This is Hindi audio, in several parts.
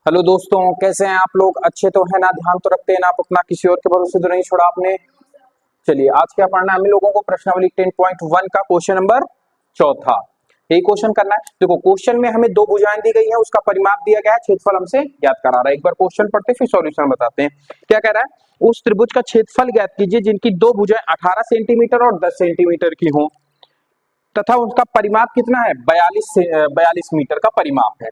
हेलो दोस्तों, कैसे हैं आप लोग? अच्छे तो है ना? ध्यान तो रखते हैं ना? आप अपना किसी और के भरोसे तो नहीं छोड़ा आपने। चलिए, आज क्या पढ़ना है हम लोगों को? प्रश्नावली 10.1 का क्वेश्चन नंबर चौथा। यही क्वेश्चन करना है। देखो, क्वेश्चन में हमें दो भुजाएं दी गई है, उसका परिमाप दिया गया है, क्षेत्रफल हमसे ज्ञात करा रहा है। एक बार क्वेश्चन पढ़ते फिर सॉल्यूशन बताते हैं। क्या कह रहा है? उस त्रिभुज का क्षेत्रफल ज्ञात कीजिए जिनकी दो भुजाएं 18 सेंटीमीटर और 10 सेंटीमीटर की हों तथा उसका परिमाप कितना है? 42 मीटर का परिमाप है।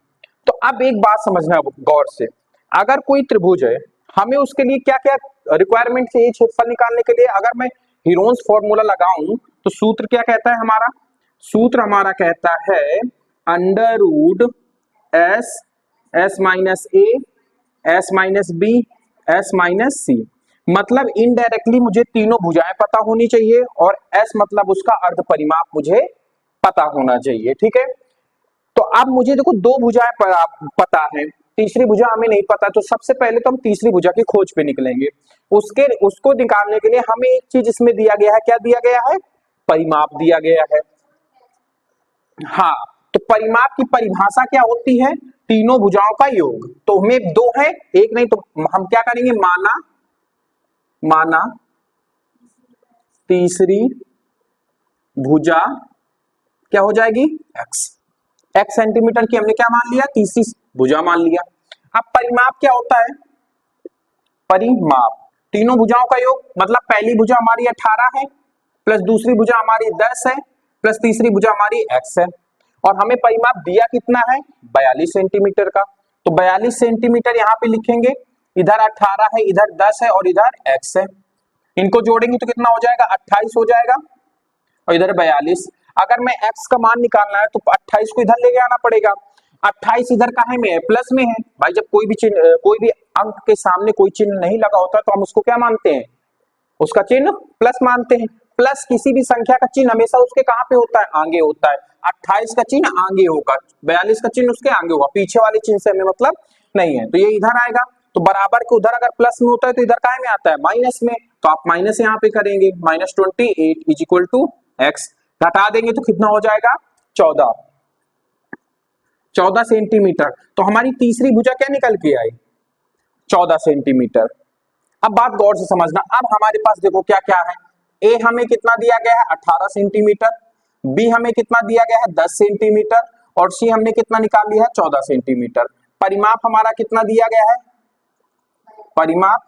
तो अब एक बात समझना गौर से, अगर कोई त्रिभुज है, हमें उसके लिए क्या क्या रिक्वायरमेंट चाहिए क्षेत्रफल निकालने के लिए? अगर मैं हीरोन्स फॉर्मूला लगाऊं तो सूत्र क्या कहता है हमारा? सूत्र हमारा कहता है under root S, S minus A, S minus B, S minus C. मतलब इनडायरेक्टली मुझे तीनों भुजाएं पता होनी चाहिए और एस मतलब उसका अर्ध परिमाप मुझे पता होना चाहिए। ठीक है, तो अब मुझे देखो दो भुजाएं पता है, तीसरी भुजा हमें नहीं पता। तो सबसे पहले तो हम तीसरी भुजा की खोज पे निकलेंगे। उसको निकालने के लिए हमें एक चीज इसमें दिया गया है। क्या दिया गया है? परिमाप दिया गया है। हाँ, तो परिमाप की परिभाषा क्या होती है? तीनों भुजाओं का योग। तो हमें दो है, एक नहीं, तो हम क्या करेंगे? माना तीसरी भुजा क्या हो जाएगी? एक्स सेंटीमीटर की हमने क्या मान लिया? तीसरी भुजा मान लिया। अब परिमाप क्या होता है? परिमाप तीनों भुजाओं का योग। मतलब पहली भुजा हमारी 18 है, प्लस दूसरी भुजा हमारी 10 है, प्लस तीसरी भुजा हमारी x है। और हमें परिमाप दिया कितना है? 42 सेंटीमीटर का। तो 42 सेंटीमीटर यहाँ पे लिखेंगे। इधर 18 है, इधर 10 है और इधर x है। इनको जोड़ेंगे तो कितना हो जाएगा? 28 हो जाएगा और इधर 42। अगर मैं x का मान निकालना है तो 28 को इधर लेके आना पड़ेगा। 28 इधर काहे में है? प्लस में है। भाई जब कोई भी चिन्ह, कोई भी अंक के सामने कोई चिन्ह नहीं लगा होता तो हम उसको क्या मानते हैं? उसका चिन्ह प्लस मानते हैं। प्लस किसी भी संख्या का चिन्ह हमेशा उसके कहां पे होता है? आगे होता है। 28 का चिन्ह आगे होगा, 42 का चिन्ह उसके आगे होगा, पीछे वाले चिन्ह से हमें मतलब नहीं है। तो ये इधर आएगा। तो बराबर के उधर अगर प्लस में होता है तो इधर काहे में आता है? माइनस में। तो आप माइनस यहाँ पे करेंगे, -28 इज इक्वल टू एक्स। घटा देंगे तो कितना हो जाएगा? 14 सेंटीमीटर। तो हमारी तीसरी भुजा क्या निकल के आई? 14 सेंटीमीटर। अब बात गौर से समझना। अब हमारे पास देखो क्या क्या है। ए हमें कितना दिया गया है? 18 सेंटीमीटर। बी हमें कितना दिया गया है? 10 सेंटीमीटर। और सी हमने कितना निकाल लिया है? 14 सेंटीमीटर। परिमाप हमारा कितना दिया गया है? परिमाप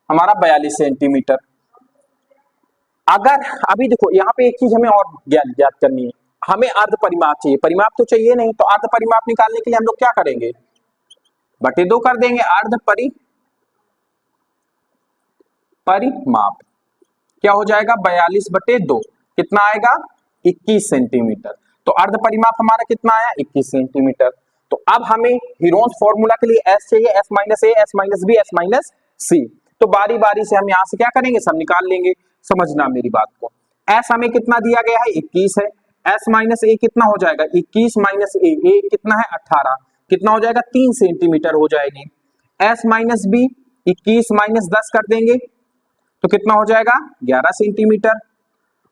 हमारा 42 सेंटीमीटर। अगर अभी देखो यहाँ पे एक चीज हमें और ज्ञात करनी है। हमें अर्ध परिमाप चाहिए, परिमाप तो चाहिए नहीं। तो अर्ध परिमाप निकालने के लिए हम लोग क्या करेंगे? बटे 2 कर देंगे। अर्ध परिमाप क्या हो जाएगा? 42/2 कितना आएगा? 21 सेंटीमीटर। तो अर्ध परिमाप हमारा कितना आया? 21 सेंटीमीटर। तो अब हमें हीरोन्स फॉर्मूला के लिए एस चाहिए, S minus A, S minus B, S minus C. तो बारी बारी से हम यहां से क्या करेंगे? सब निकाल लेंगे। समझना मेरी बात को। एस हमें कितना दिया गया है? 21 है। एस माइनस ए कितना हो जाएगा? 21 माइनस ए, ए कितना है? 18। कितना हो जाएगा? 3 सेंटीमीटर हो जाएगी। एस माइनस बी 21 माइनस 10 कर देंगे तो कितना हो जाएगा? 11 सेंटीमीटर।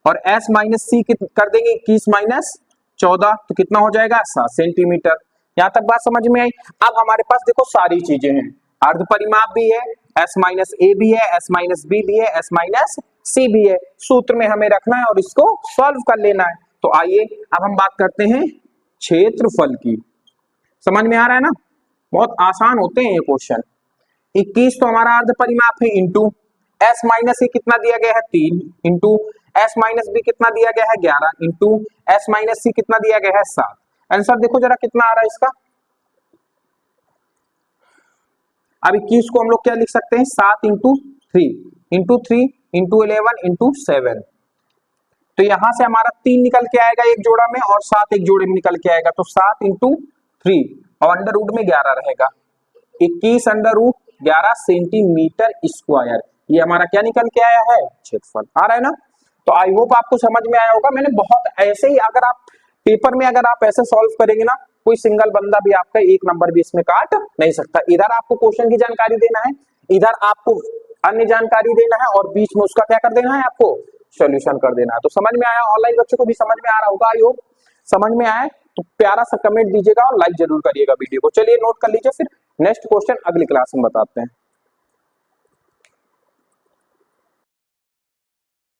और s माइनस सी कर देंगे 21 माइनस 14 तो कितना हो जाएगा? 7 सेंटीमीटर। यहां तक बात समझ में आई? अब हमारे पास देखो सारी चीजें हैं। अर्ध परिमाप भी है, s माइनस ए भी है, s माइनस बी भी है, s माइनस सी भी है। सूत्र में हमें रखना है और इसको सॉल्व कर लेना है। तो आइए अब हम बात करते हैं क्षेत्रफल की। समझ में आ रहा है ना? बहुत आसान होते हैं ये क्वेश्चन। 21 तो हमारा अर्ध परिमाप है, इंटू एस माइनस ए कितना दिया गया है? 3, इंटू एस माइनस बी कितना दिया गया है? 11, इंटू एस माइनस सी कितना दिया गया है? 7। आंसर देखो जरा कितना आ रहा है इसका। अब 21 को हम लोग क्या लिख सकते हैं? 7 इंटू 3, इंटू 3 इंटू 11 इंटू 7। तो यहां से हमारा 3 निकल के आएगा एक जोड़ा में और 7 एक जोड़े में निकल के आएगा। तो 7 इंटू 3 और अंडर रूट में 11 रहेगा। 21 अंडर रूट 11 सेंटीमीटर स्क्वायर। ये हमारा क्या निकल के आया है? क्षेत्रफल। आ रहा है ना? तो आई होप आपको समझ में आया होगा। मैंने बहुत ऐसे ही, अगर आप पेपर में अगर आप ऐसे सॉल्व करेंगे ना, कोई सिंगल बंदा भी आपका एक नंबर भी इसमें काट नहीं सकता। इधर आपको क्वेश्चन की जानकारी देना है, इधर आपको अन्य जानकारी देना है और बीच में उसका क्या कर देना है? आपको सॉल्यूशन कर देना है। तो समझ में आया? ऑनलाइन बच्चों को भी समझ में आ रहा होगा। आई होप समझ में आए तो प्यारा सा कमेंट दीजिएगा और लाइक जरूर करिएगा वीडियो को। चलिए नोट कर लीजिए फिर नेक्स्ट क्वेश्चन अगली क्लास में बताते हैं।